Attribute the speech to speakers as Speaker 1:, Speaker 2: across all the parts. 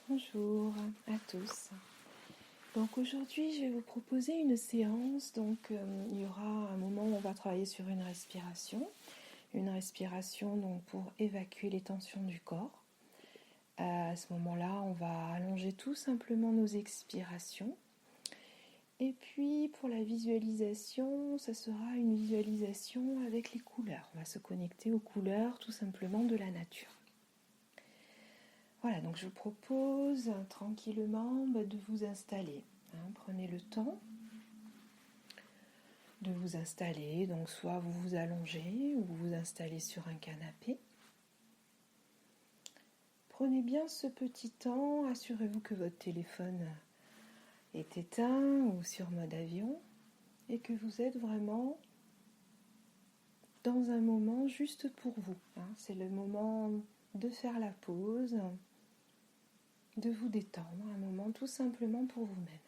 Speaker 1: Bonjour à tous. Donc aujourd'hui je vais vous proposer une séance. Il y aura un moment où on va travailler sur une respiration. Une respiration donc pour évacuer les tensions du corps. À ce moment-là, on va allonger tout simplement nos expirations. Et puis pour la visualisation, ça sera une visualisation avec les couleurs. On va se connecter aux couleurs tout simplement de la nature. Voilà, donc je vous propose tranquillement de vous installer. Prenez le temps de vous installer, donc soit vous vous allongez ou vous vous installez sur un canapé. Prenez bien ce petit temps, assurez-vous que votre téléphone est éteint ou sur mode avion et que vous êtes vraiment dans un moment juste pour vous. C'est le moment de faire la pause, de vous détendre, un moment tout simplement pour vous-même.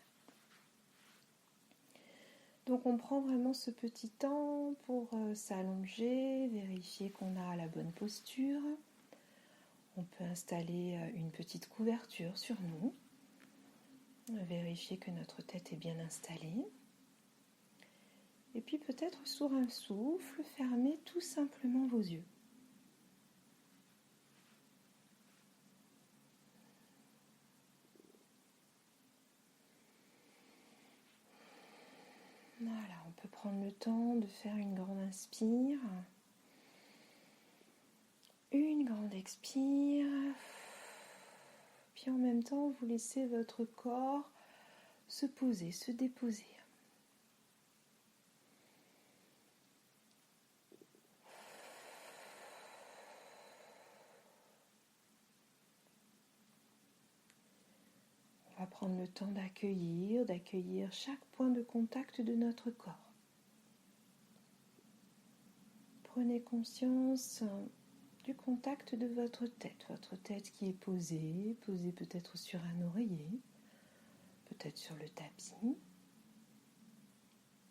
Speaker 1: Donc on prend vraiment ce petit temps pour s'allonger, vérifier qu'on a la bonne posture. On peut installer une petite couverture sur nous, vérifier que notre tête est bien installée. Et puis peut-être sur un souffle, fermez tout simplement vos yeux. Voilà, on peut prendre le temps de faire une grande inspire, une grande expire, puis en même temps vous laissez votre corps se poser, se déposer. On va prendre le temps d'accueillir chaque point de contact de notre corps. Prenez conscience du contact de votre tête qui est posée peut-être sur un oreiller, peut-être sur le tapis.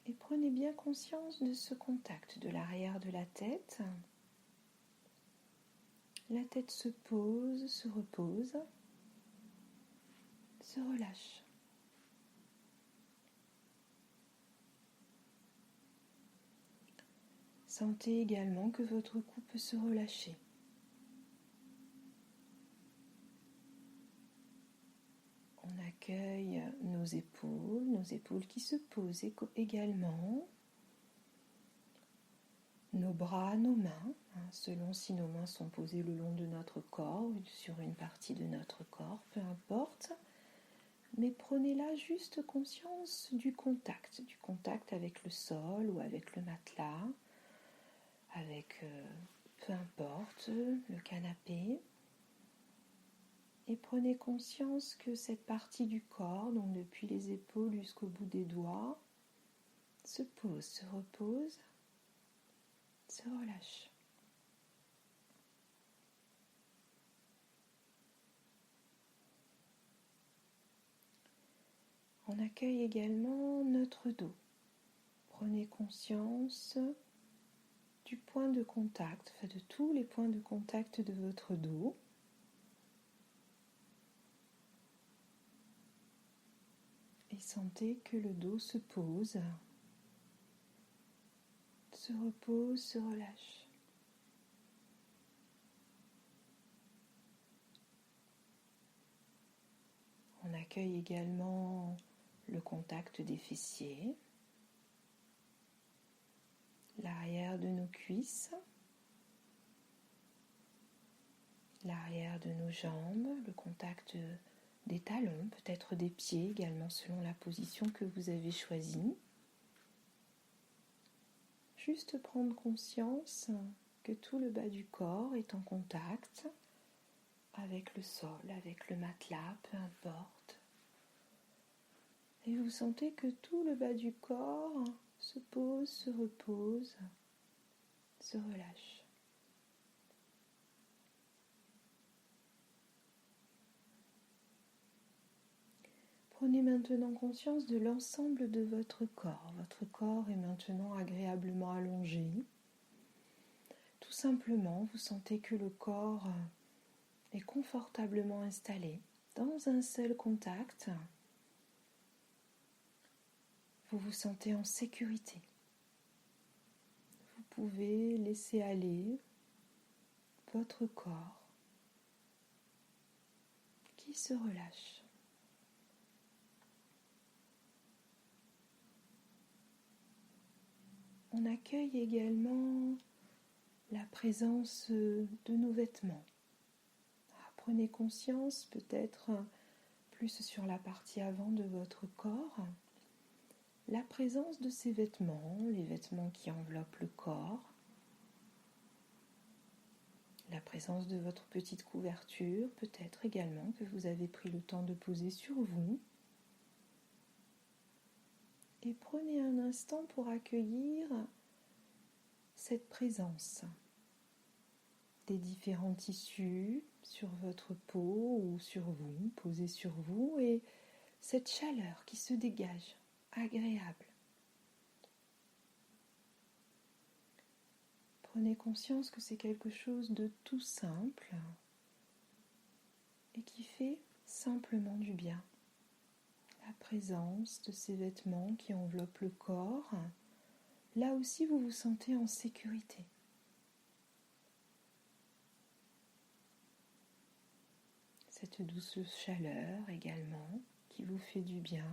Speaker 1: Et prenez bien conscience de ce contact de l'arrière de la tête. La tête se pose, se repose, se relâche. Sentez également que votre cou peut se relâcher. On accueille nos épaules qui se posent également. Nos bras, nos mains, selon si nos mains sont posées le long de notre corps ou sur une partie de notre corps, peu importe. Mais prenez là juste conscience du contact avec le sol ou avec le matelas, avec, peu importe, le canapé. Et prenez conscience que cette partie du corps, donc depuis les épaules jusqu'au bout des doigts, se pose, se repose, se relâche. On accueille également notre dos. Prenez conscience du point de contact, de tous les points de contact de votre dos. Et sentez que le dos se pose, se repose, se relâche. On accueille également le contact des fessiers, l'arrière de nos cuisses, l'arrière de nos jambes, le contact des talons, peut-être des pieds également selon la position que vous avez choisie. Juste prendre conscience que tout le bas du corps est en contact avec le sol, avec le matelas, peu importe. Et vous sentez que tout le bas du corps se pose, se repose, se relâche. Prenez maintenant conscience de l'ensemble de votre corps. Votre corps est maintenant agréablement allongé. Tout simplement, vous sentez que le corps est confortablement installé. dans un seul contact, vous vous sentez en sécurité. Vous pouvez laisser aller votre corps qui se relâche. On accueille également la présence de nos vêtements. Prenez conscience peut-être plus sur la partie avant de votre corps, la présence de ces vêtements, les vêtements qui enveloppent le corps, la présence de votre petite couverture, peut-être également que vous avez pris le temps de poser sur vous. Et prenez un instant pour accueillir cette présence des différents tissus sur votre peau ou sur vous, posés sur vous, et cette chaleur qui se dégage, agréable. Prenez conscience que c'est quelque chose de tout simple et qui fait simplement du bien. La présence de ces vêtements qui enveloppent le corps, là aussi vous vous sentez en sécurité. Cette douce chaleur également qui vous fait du bien.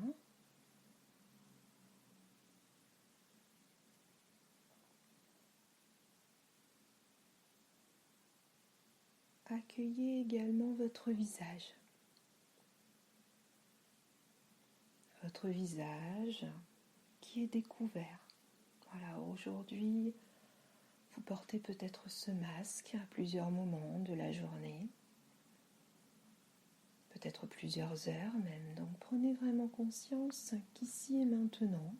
Speaker 1: Accueillez également votre visage. Votre visage qui est découvert. Voilà, aujourd'hui, vous portez peut-être ce masque à plusieurs moments de la journée. Peut-être plusieurs heures même. Donc prenez vraiment conscience qu'ici et maintenant,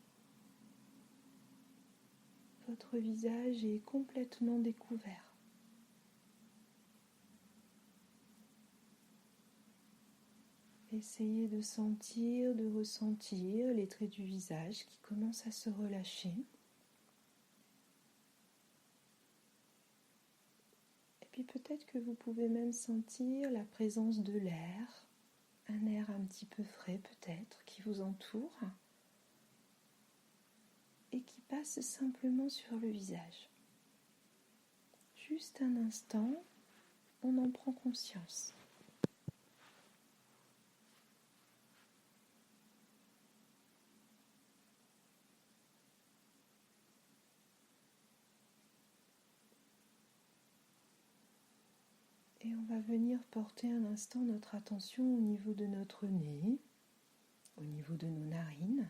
Speaker 1: votre visage est complètement découvert. Essayez de sentir, de ressentir les traits du visage qui commencent à se relâcher. Et puis peut-être que vous pouvez même sentir la présence de l'air, un air un petit peu frais peut-être qui vous entoure et qui passe simplement sur le visage. Juste un instant, on en prend conscience. Et on va venir porter un instant notre attention au niveau de notre nez, au niveau de nos narines,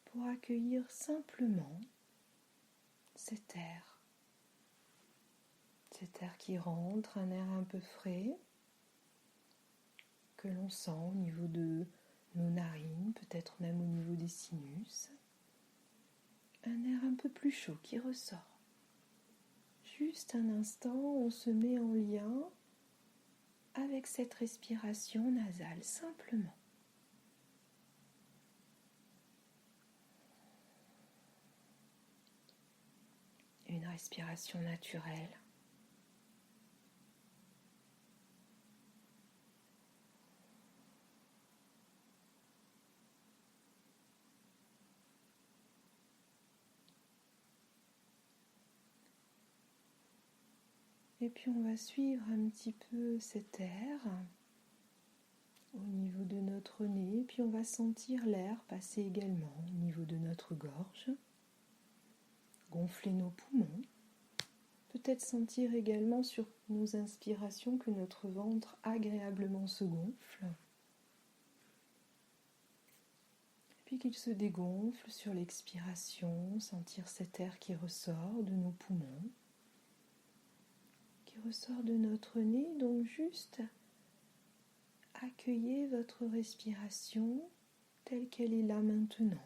Speaker 1: pour accueillir simplement cet air qui rentre, un air un peu frais, que l'on sent au niveau de nos narines, peut-être même au niveau des sinus, un air un peu plus chaud qui ressort. Juste un instant, on se met en lien avec cette respiration nasale, simplement. Une respiration naturelle. Et puis on va suivre un petit peu cet air au niveau de notre nez, puis on va sentir l'air passer également au niveau de notre gorge, gonfler nos poumons, peut-être sentir également sur nos inspirations que notre ventre agréablement se gonfle, puis qu'il se dégonfle sur l'expiration, sentir cet air qui ressort de nos poumons, qui ressort de notre nez, donc juste accueillez votre respiration telle qu'elle est là maintenant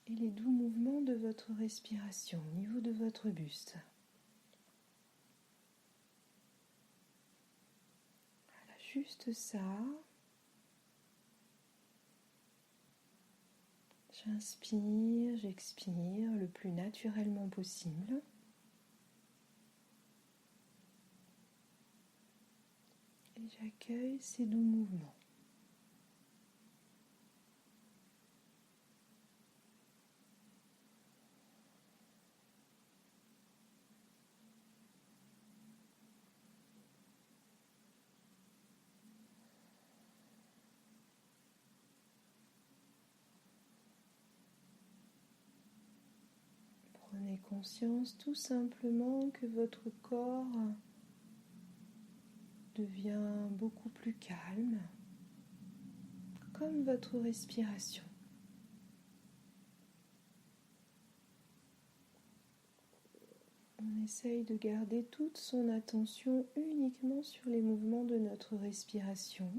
Speaker 1: et les doux mouvements de votre respiration au niveau de votre buste. Voilà, juste ça. J'inspire, j'expire le plus naturellement possible. j'accueille ces doux mouvements. Prenez conscience tout simplement que votre corps devient beaucoup plus calme, comme votre respiration. On essaye de garder toute son attention uniquement sur les mouvements de notre respiration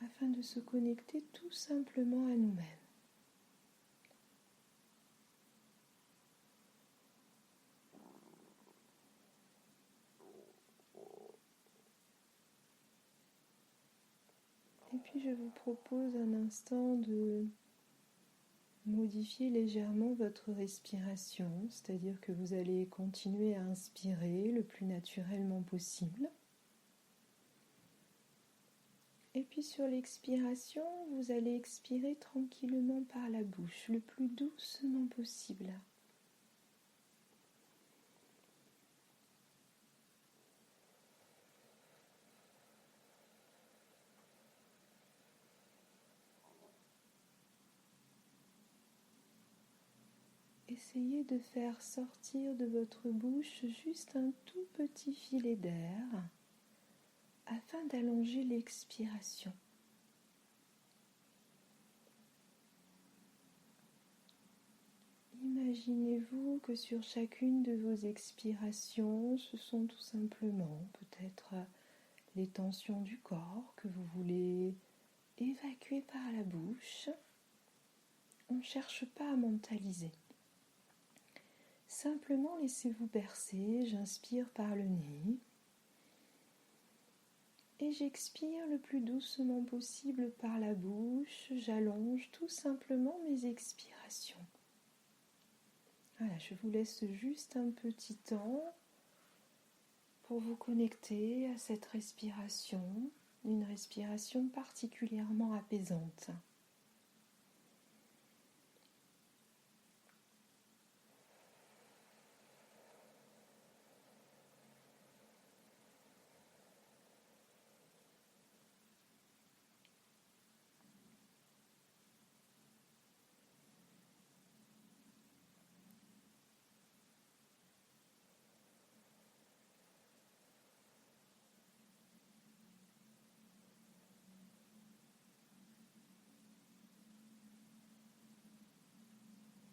Speaker 1: afin de se connecter tout simplement à nous-mêmes. Et puis je vous propose un instant de modifier légèrement votre respiration, c'est-à-dire que vous allez continuer à inspirer le plus naturellement possible. Et puis sur l'expiration, vous allez expirer tranquillement par la bouche, le plus doucement possible. Essayez de faire sortir de votre bouche juste un tout petit filet d'air afin d'allonger l'expiration. Imaginez-vous que sur chacune de vos expirations, ce sont tout simplement peut-être les tensions du corps que vous voulez évacuer par la bouche. On ne cherche pas à mentaliser. Simplement laissez-vous bercer, j'inspire par le nez et j'expire le plus doucement possible par la bouche, j'allonge tout simplement mes expirations. Voilà, je vous laisse juste un petit temps pour vous connecter à cette respiration, une respiration particulièrement apaisante.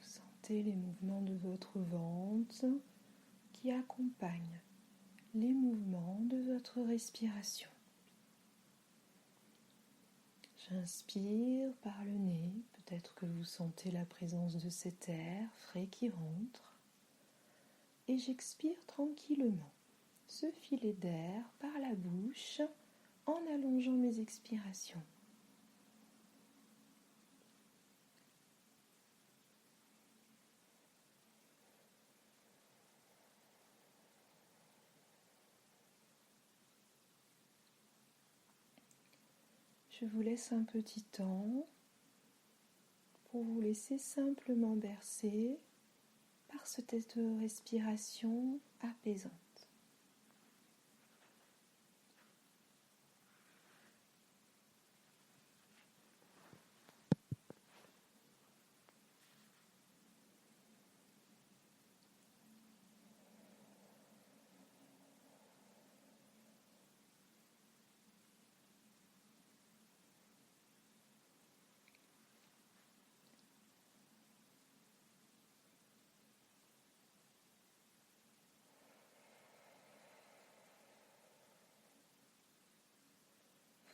Speaker 1: Sentez les mouvements de votre ventre qui accompagnent les mouvements de votre respiration. J'inspire par le nez, peut-être que vous sentez la présence de cet air frais qui rentre, et j'expire tranquillement ce filet d'air par la bouche en allongeant mes expirations. Je vous laisse un petit temps pour vous laisser simplement bercer par cette respiration apaisante.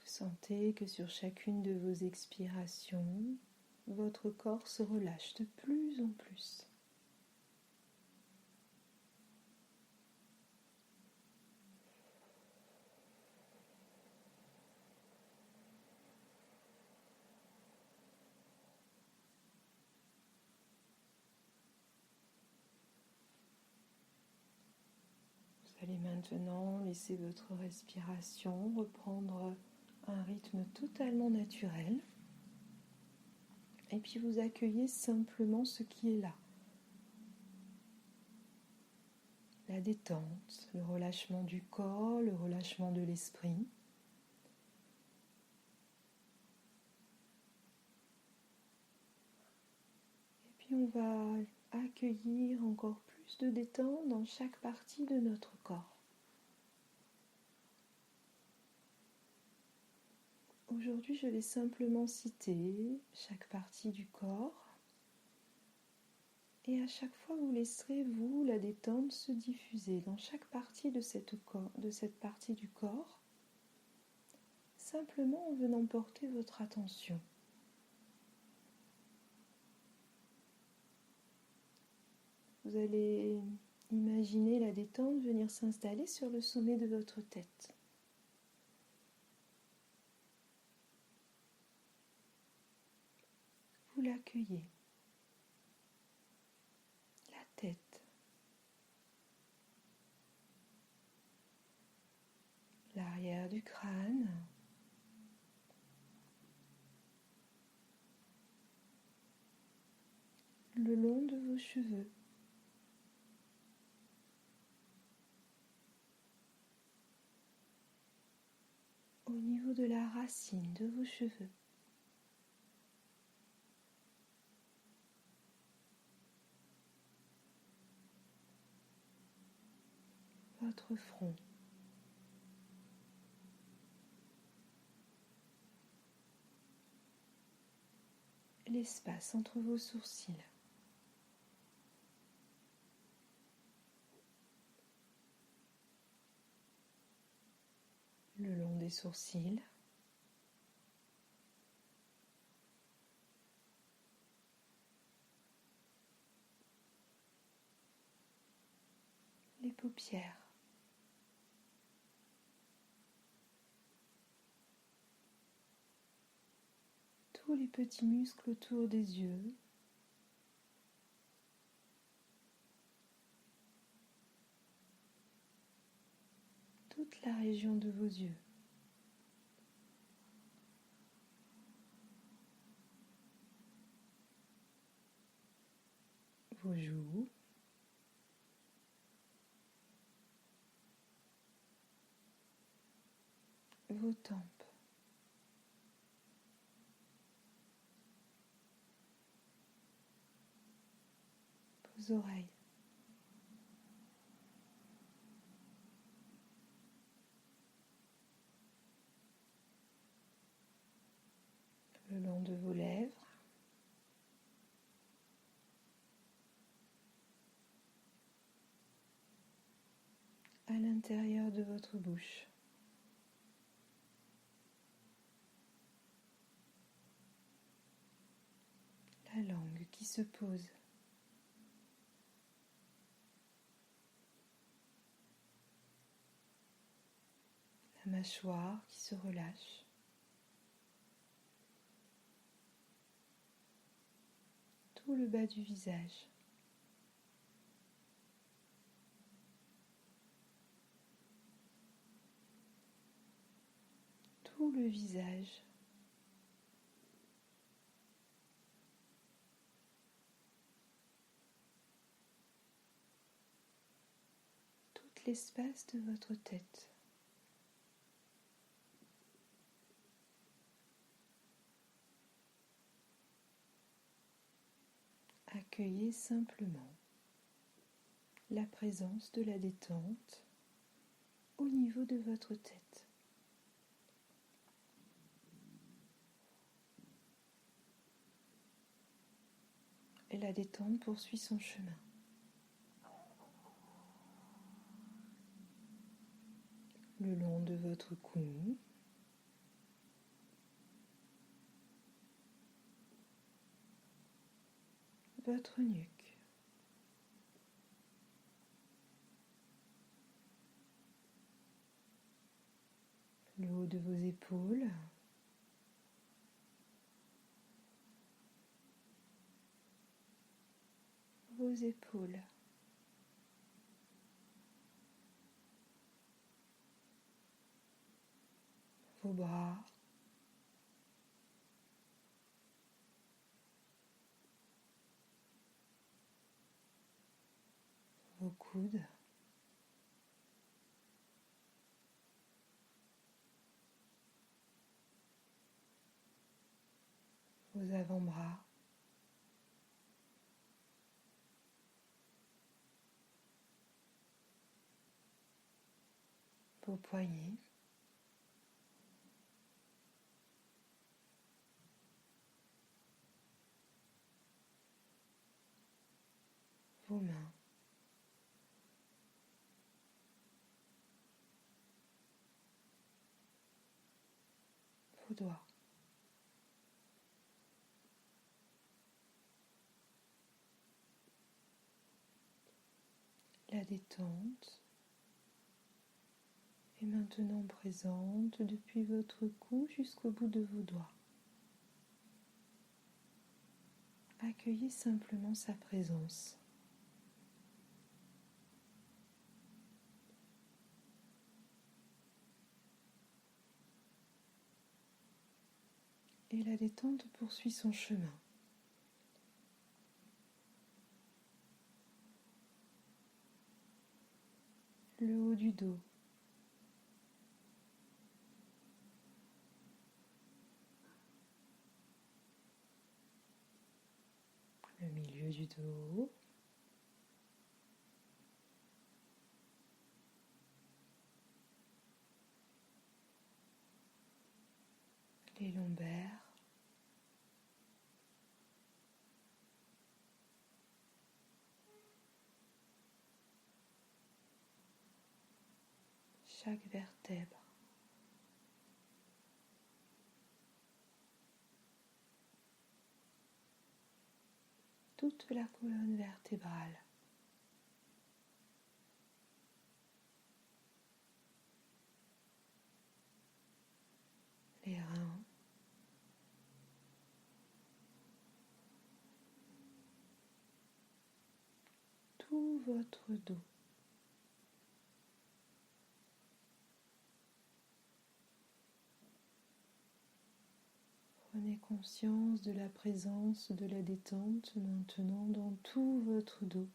Speaker 1: Sentez que sur chacune de vos expirations, votre corps se relâche de plus en plus. Vous Allez maintenant laisser votre respiration reprendre un rythme totalement naturel. Et puis vous accueillez simplement ce qui est là. La détente, le relâchement du corps, le relâchement de l'esprit. Et puis on va accueillir encore plus de détente dans chaque partie de notre corps. Aujourd'hui, je vais simplement citer chaque partie du corps et à chaque fois, vous laisserez, vous, la détente se diffuser dans chaque partie de cette partie du corps, simplement en venant porter votre attention. Vous allez imaginer la détente venir s'installer sur le sommet de votre tête. Vous l'accueillez. La tête. L'arrière du crâne. Le long de vos cheveux. Au niveau de la racine de vos cheveux. Votre front. L'espace entre vos sourcils. Le long des sourcils. Les paupières. Tous les petits muscles autour des yeux. Toute la région de vos yeux. Vos joues. Vos tempes. Vos oreilles. Le long de vos lèvres. À l'intérieur de votre bouche. La langue qui se pose. La mâchoire qui se relâche. Tout le bas du visage. Tout le visage. Tout l'espace de votre tête. Accueillez simplement la présence de la détente au niveau de votre tête. Et la détente poursuit son chemin. Le long de votre cou, votre nuque, le haut de vos épaules, vos épaules, bras, vos coudes, vos avant-bras, vos poignets, vos mains, vos doigts. La détente est maintenant présente depuis votre cou jusqu'au bout de vos doigts. Accueillez simplement sa présence. Et la détente poursuit son chemin. Le haut du dos, le milieu du dos, les lombaires, chaque vertèbre. Toute la colonne vertébrale. Les reins, tout votre dos. Prenez conscience de la présence de la détente maintenant dans tout votre dos.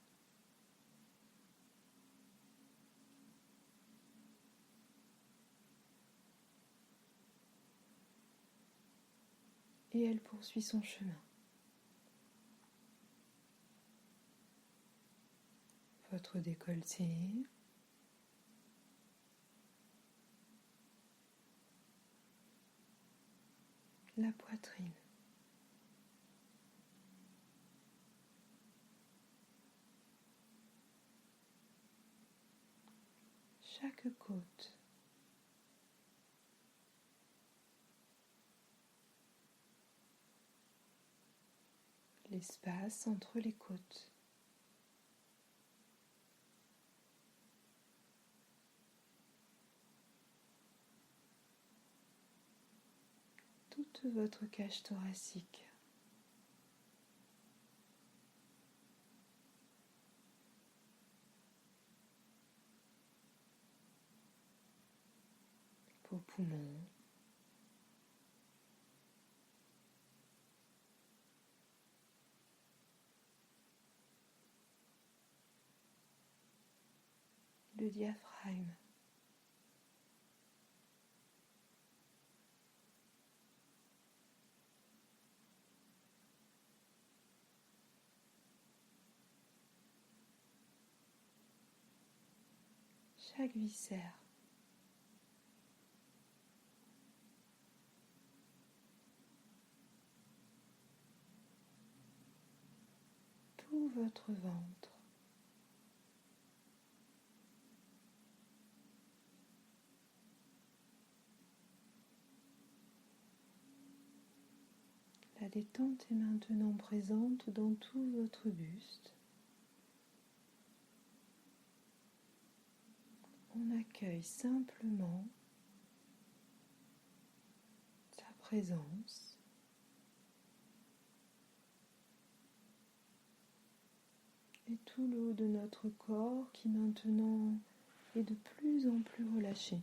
Speaker 1: Et elle poursuit son chemin. Votre décolleté, la poitrine, chaque côte, l'espace entre les côtes. Toute votre cage thoracique. Vos poumons. Le diaphragme. Chaque viscère. Tout votre ventre. La détente est maintenant présente dans tout votre buste. On accueille simplement sa présence et tout le haut de notre corps qui maintenant est de plus en plus relâché.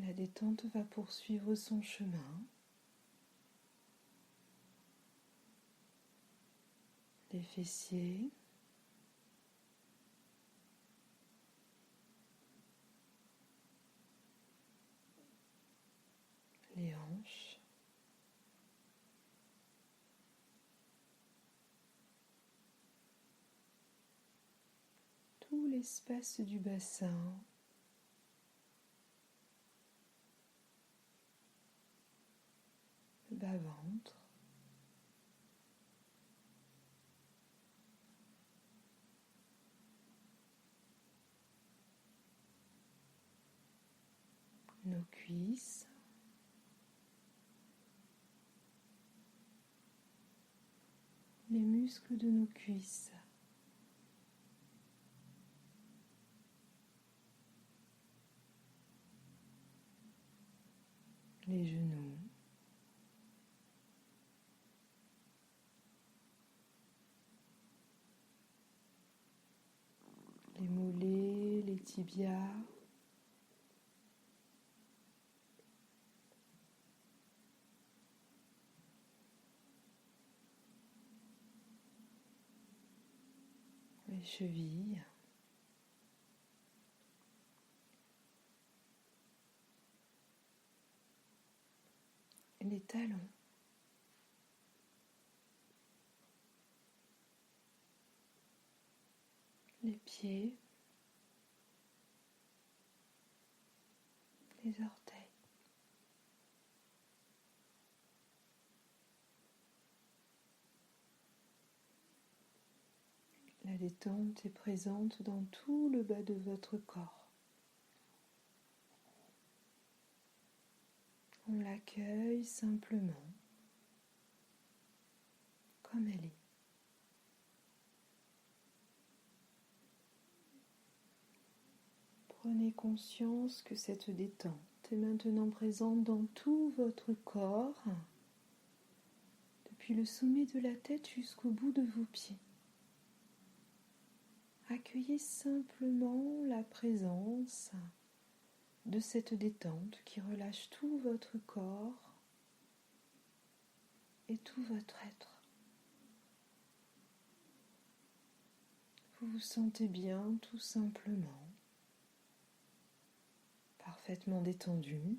Speaker 1: La détente va poursuivre son chemin. Les fessiers, les hanches, tout l'espace du bassin, le bas-ventre, nos cuisses, les muscles de nos cuisses, les genoux, les mollets, les tibias, les chevilles, les talons, les pieds, les orteils. La détente est présente dans tout le bas de votre corps. On l'accueille simplement comme elle est. Prenez conscience que cette détente est maintenant présente dans tout votre corps, depuis le sommet de la tête jusqu'au bout de vos pieds. Accueillez simplement la présence de cette détente qui relâche tout votre corps et tout votre être. Vous vous sentez bien tout simplement, parfaitement détendu,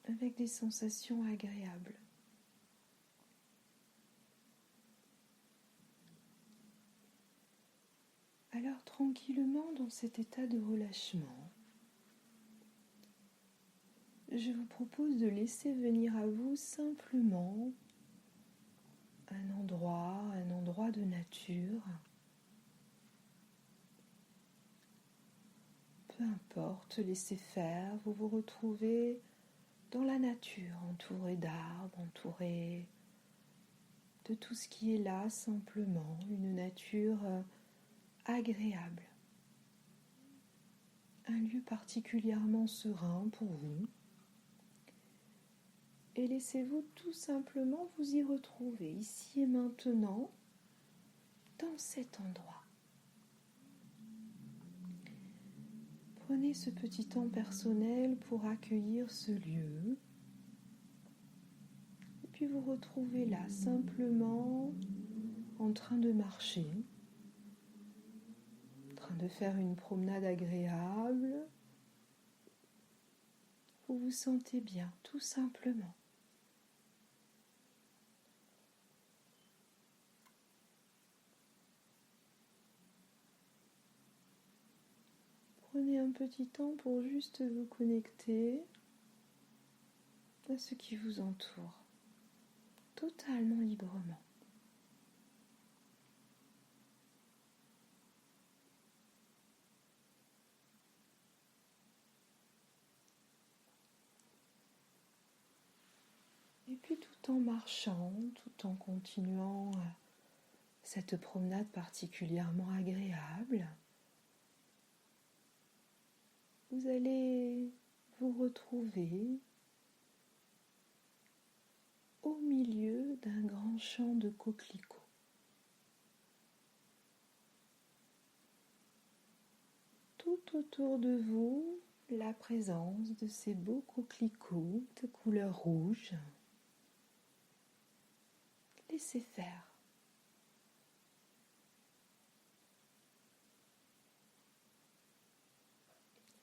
Speaker 1: avec des sensations agréables. Alors tranquillement dans cet état de relâchement, je vous propose de laisser venir à vous simplement un endroit de nature. Peu importe, laissez faire, vous vous retrouvez dans la nature, entouré d'arbres, entouré de tout ce qui est là, simplement une nature agréable. Un lieu particulièrement serein pour vous. Et laissez-vous tout simplement vous y retrouver, ici et maintenant, dans cet endroit. Prenez ce petit temps personnel pour accueillir ce lieu. Et puis vous retrouvez là, simplement en train de marcher, en train de faire une promenade agréable. Vous vous sentez bien, tout simplement. Prenez un petit temps pour juste vous connecter à ce qui vous entoure, totalement librement. Et puis tout en marchant, tout en continuant cette promenade particulièrement agréable, vous allez vous retrouver au milieu d'un grand champ de coquelicots. Tout autour de vous, la présence de ces beaux coquelicots de couleur rouge. Laissez faire.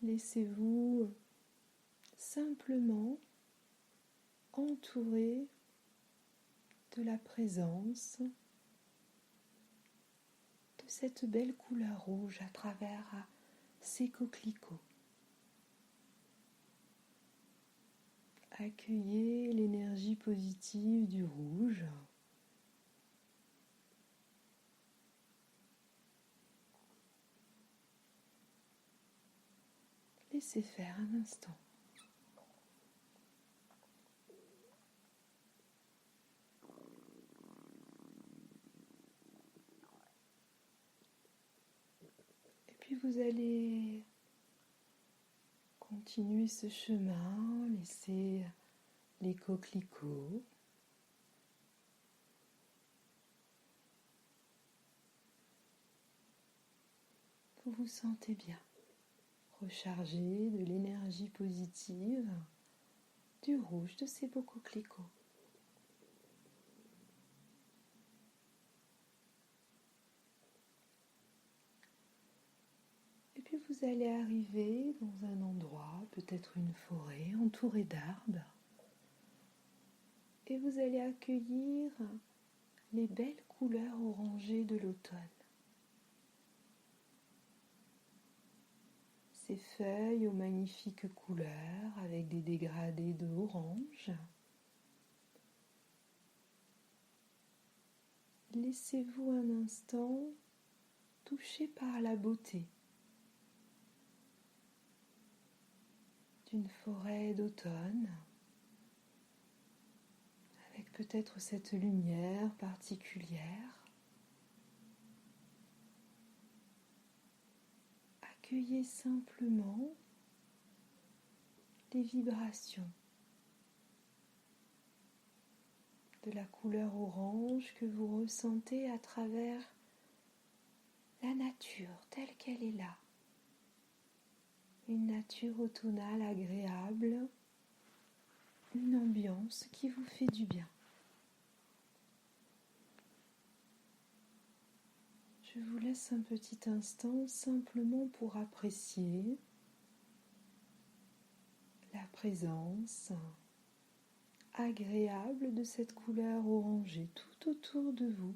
Speaker 1: Laissez-vous simplement entourer de la présence de cette belle couleur rouge à travers ces coquelicots. Accueillez l'énergie positive du rouge. Laissez faire un instant. Et puis vous allez continuer ce chemin, laissez les coquelicots. Vous vous sentez bien, rechargé de l'énergie positive du rouge de ces beaux coquelicots. Et puis vous allez arriver dans un endroit, peut-être une forêt entourée d'arbres, et vous allez accueillir les belles couleurs orangées de l'automne. Ces feuilles aux magnifiques couleurs avec des dégradés d'orange. Laissez-vous un instant toucher par la beauté d'une forêt d'automne, avec peut-être cette lumière particulière. Accueillez simplement les vibrations de la couleur orange que vous ressentez à travers la nature telle qu'elle est là. Une nature automnale agréable, une ambiance qui vous fait du bien. Je vous laisse un petit instant simplement pour apprécier la présence agréable de cette couleur orangée tout autour de vous.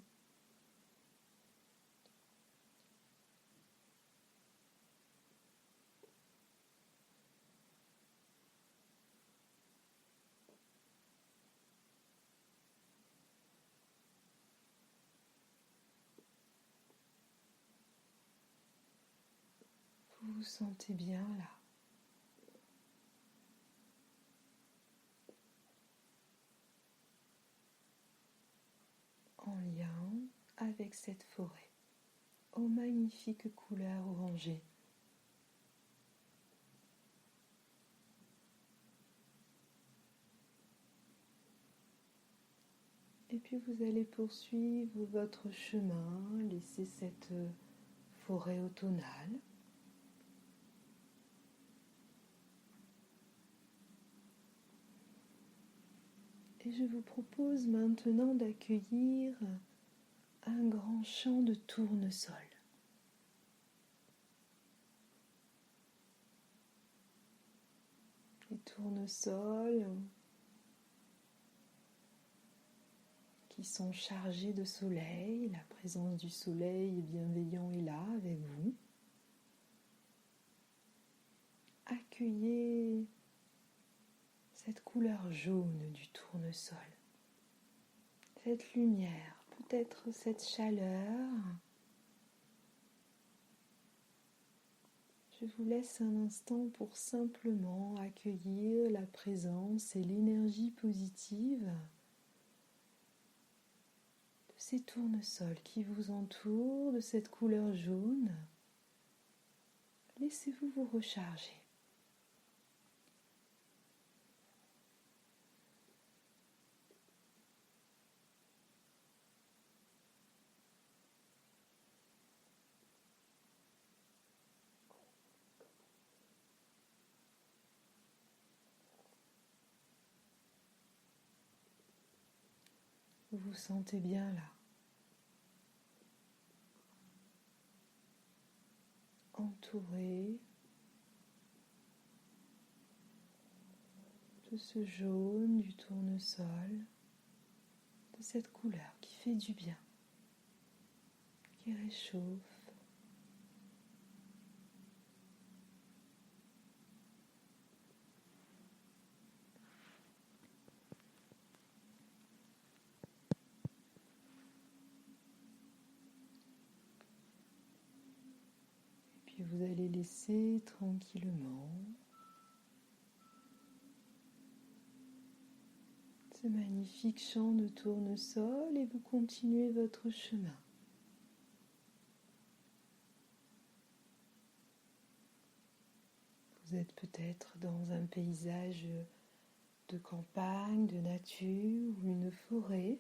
Speaker 1: Vous vous sentez bien là, en lien avec cette forêt aux magnifiques couleurs orangées. Et puis vous allez poursuivre votre chemin, laisser cette forêt automnale. Et je vous propose maintenant d'accueillir un grand champ de tournesol. Les tournesols qui sont chargés de soleil, la présence du soleil bienveillant est là avec vous. Accueillez cette couleur jaune du tournesol, cette lumière, peut-être cette chaleur. Je vous laisse un instant pour simplement accueillir la présence et l'énergie positive de ces tournesols qui vous entourent, de cette couleur jaune. Laissez-vous vous recharger. Vous vous sentez bien là, entouré de ce jaune du tournesol, de cette couleur qui fait du bien, qui réchauffe. Puis vous allez laisser tranquillement ce magnifique champ de tournesol et vous continuez votre chemin. Vous êtes peut-être dans un paysage de campagne, de nature ou une forêt.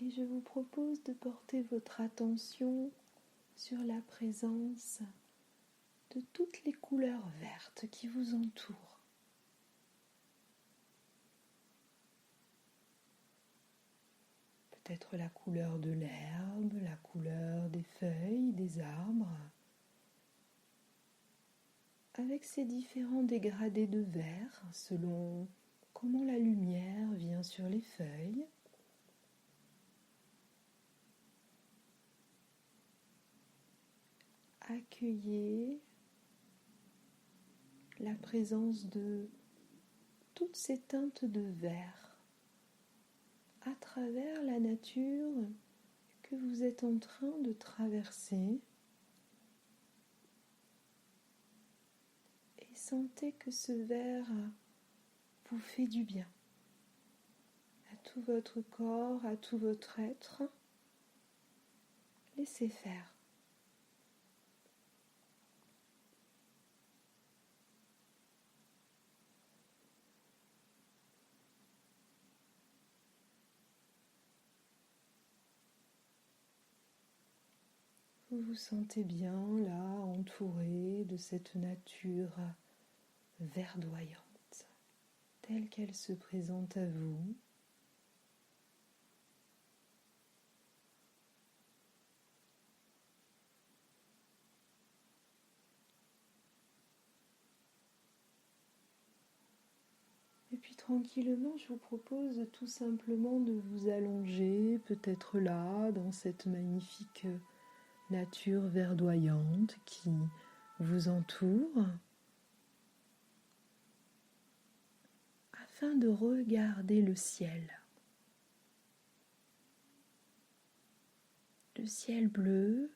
Speaker 1: Et je vous propose de porter votre attention sur la présence de toutes les couleurs vertes qui vous entourent. Peut-être la couleur de l'herbe, la couleur des feuilles, des arbres, avec ces différents dégradés de vert selon comment la lumière vient sur les feuilles. Accueillez la présence de toutes ces teintes de vert à travers la nature que vous êtes en train de traverser et sentez que ce vert vous fait du bien à tout votre corps, à tout votre être. Laissez faire. Vous vous sentez bien là, entouré de cette nature verdoyante, telle qu'elle se présente à vous. Et puis tranquillement, je vous propose tout simplement de vous allonger, peut-être là, dans cette magnifique nature verdoyante qui vous entoure, afin de regarder le ciel. Le ciel bleu.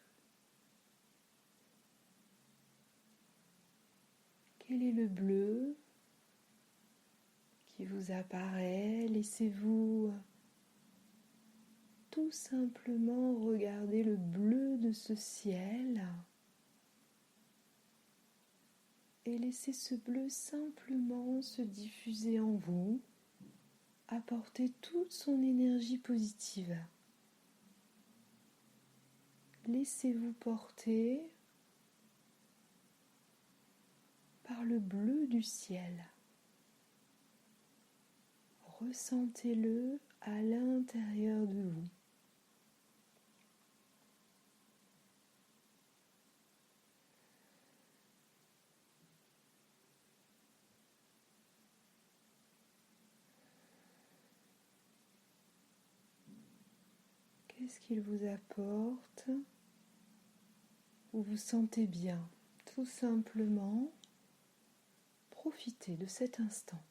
Speaker 1: Quel est le bleu qui vous apparaît? Laissez-vous tout simplement regarder le bleu de ce ciel et laissez ce bleu simplement se diffuser en vous, apporter toute son énergie positive. Laissez-vous porter par le bleu du ciel. Ressentez-le à l'intérieur de vous. Qu'est-ce qu'il vous apporte? Vous vous sentez bien, tout simplement. Profitez de cet instant.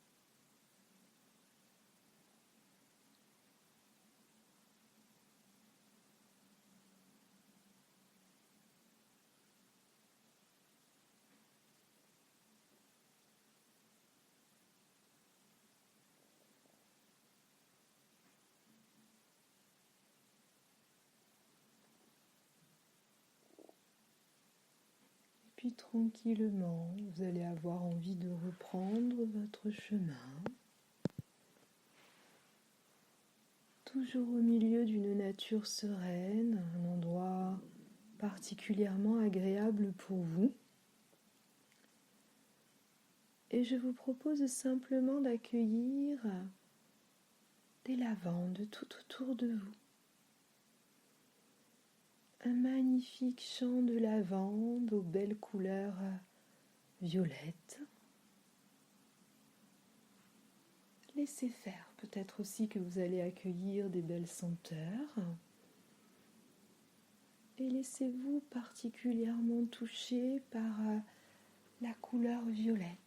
Speaker 1: Puis tranquillement, vous allez avoir envie de reprendre votre chemin, toujours au milieu d'une nature sereine, un endroit particulièrement agréable pour vous. Et je vous propose simplement d'accueillir des lavandes tout autour de vous. Un magnifique champ de lavande aux belles couleurs violettes. Laissez faire, peut-être aussi que vous allez accueillir des belles senteurs. Et laissez-vous particulièrement toucher par la couleur violette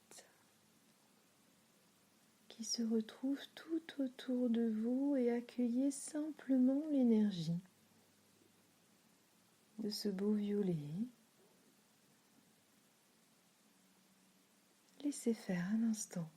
Speaker 1: qui se retrouve tout autour de vous et accueillez simplement l'énergie de ce beau violet. Laissez faire un instant.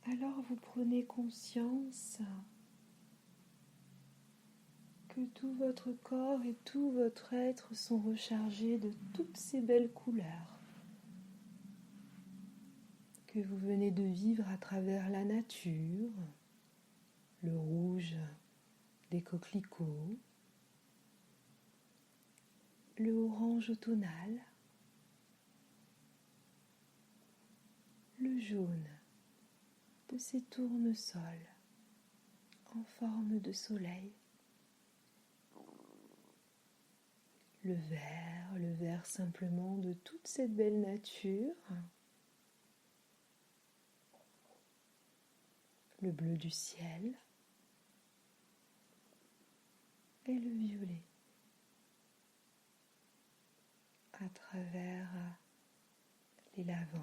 Speaker 1: Alors vous prenez conscience que tout votre corps et tout votre être sont rechargés de toutes ces belles couleurs que vous venez de vivre à travers la nature, le rouge des coquelicots, le orange automnal, le jaune de ces tournesols en forme de soleil, le vert simplement de toute cette belle nature, le bleu du ciel et le violet à travers les lavandes.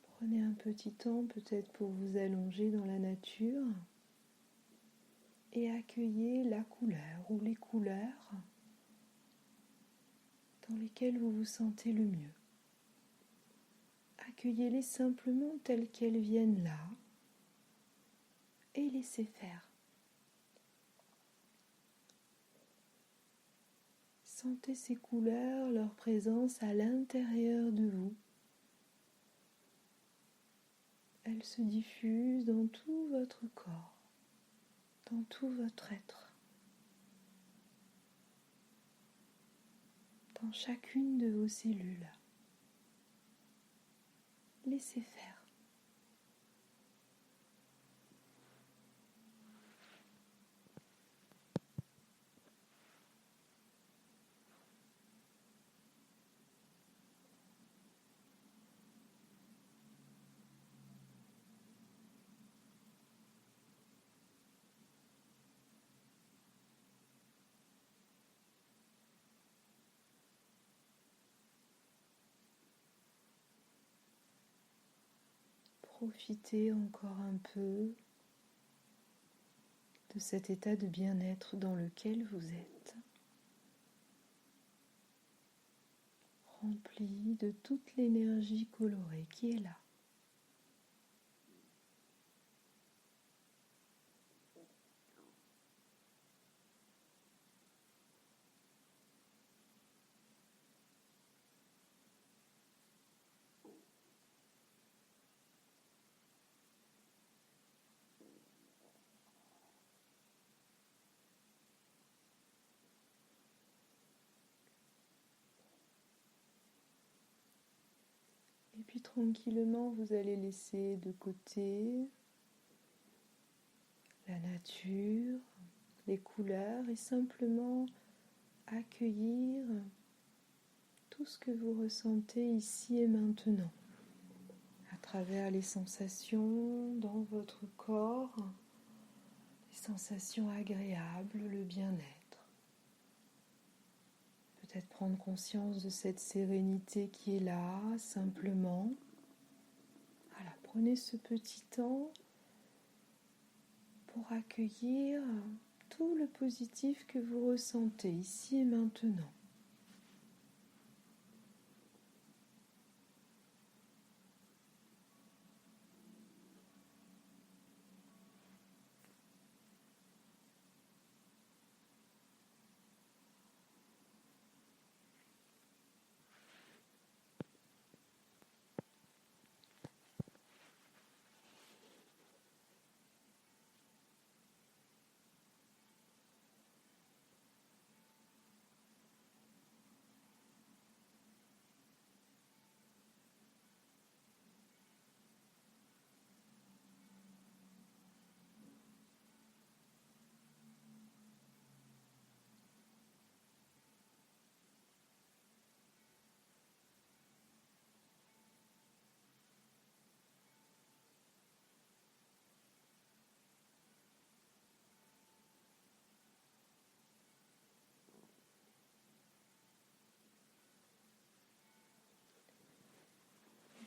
Speaker 1: Prenez un petit temps peut-être pour vous allonger dans la nature et accueillez la couleur ou les couleurs dans lesquelles vous vous sentez le mieux. Accueillez-les simplement telles qu'elles viennent là et laissez faire. Sentez ces couleurs, leur présence à l'intérieur de vous. Elles se diffusent dans tout votre corps, dans tout votre être, dans chacune de vos cellules. Laissez faire. Profitez encore un peu de cet état de bien-être dans lequel vous êtes, rempli de toute l'énergie colorée qui est là. Et puis tranquillement, vous allez laisser de côté la nature, les couleurs et simplement accueillir tout ce que vous ressentez ici et maintenant, à travers les sensations dans votre corps, les sensations agréables, le bien-être. Peut-être prendre conscience de cette sérénité qui est là, simplement. Voilà, prenez ce petit temps pour accueillir tout le positif que vous ressentez ici et maintenant.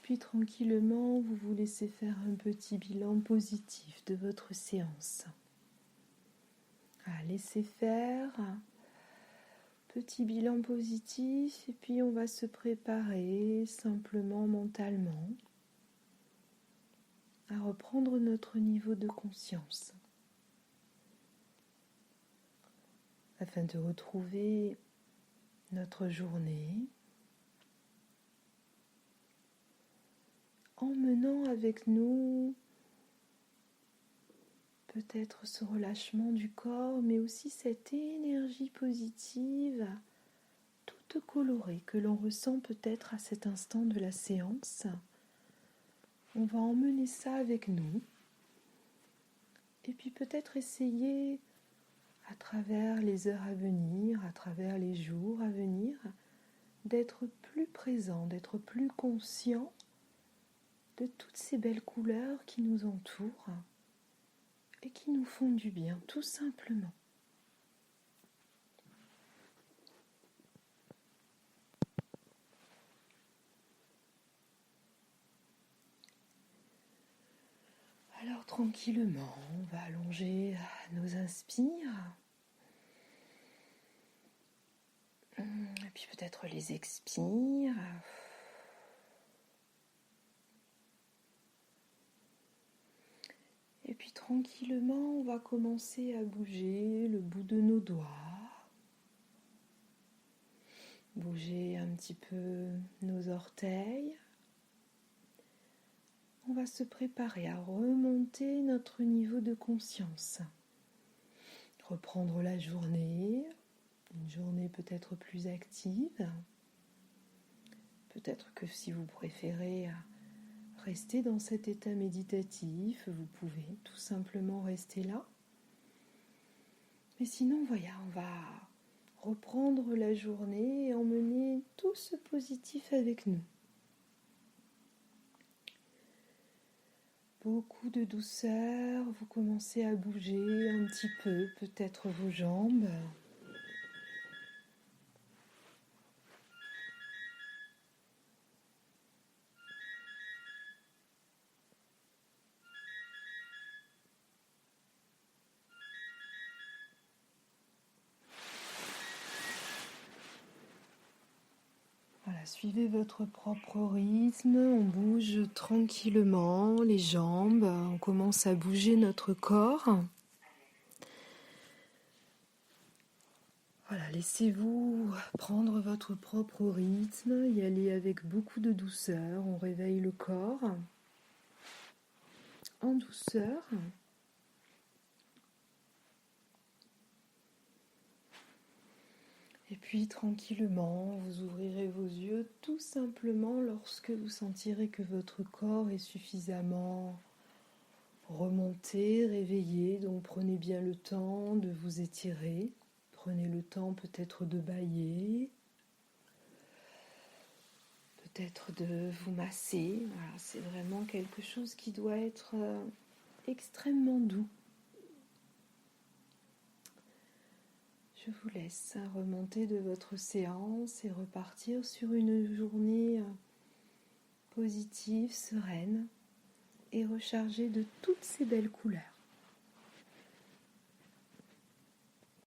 Speaker 1: Puis tranquillement, vous vous laissez faire un petit bilan positif de votre séance. Laissez faire, petit bilan positif, et puis on va se préparer simplement mentalement à reprendre notre niveau de conscience afin de retrouver notre journée, emmenant avec nous peut-être ce relâchement du corps, mais aussi cette énergie positive toute colorée que l'on ressent peut-être à cet instant de la séance. On va emmener ça avec nous et puis peut-être essayer à travers les heures à venir, à travers les jours à venir, d'être plus présent, d'être plus conscient de toutes ces belles couleurs qui nous entourent et qui nous font du bien, tout simplement. Alors tranquillement, on va allonger nos inspires. Et puis peut-être les expires. Et puis tranquillement, on va commencer à bouger le bout de nos doigts. Bouger un petit peu nos orteils. On va se préparer à remonter notre niveau de conscience. Reprendre la journée, une journée peut-être plus active. Peut-être que si vous préférez rester dans cet état méditatif, vous pouvez tout simplement rester là. Mais sinon, voilà, on va reprendre la journée et emmener tout ce positif avec nous. Beaucoup de douceur, vous commencez à bouger un petit peu, peut-être vos jambes. Voilà, suivez votre propre rythme, on bouge tranquillement les jambes, on commence à bouger notre corps. Voilà, laissez-vous prendre votre propre rythme, y aller avec beaucoup de douceur, on réveille le corps en douceur. Et puis tranquillement, vous ouvrirez vos yeux tout simplement lorsque vous sentirez que votre corps est suffisamment remonté, réveillé. Donc prenez bien le temps de vous étirer. Prenez le temps peut-être de bâiller, peut-être de vous masser. Voilà, c'est vraiment quelque chose qui doit être extrêmement doux. Je vous laisse remonter de votre séance et repartir sur une journée positive, sereine et rechargée de toutes ces belles couleurs.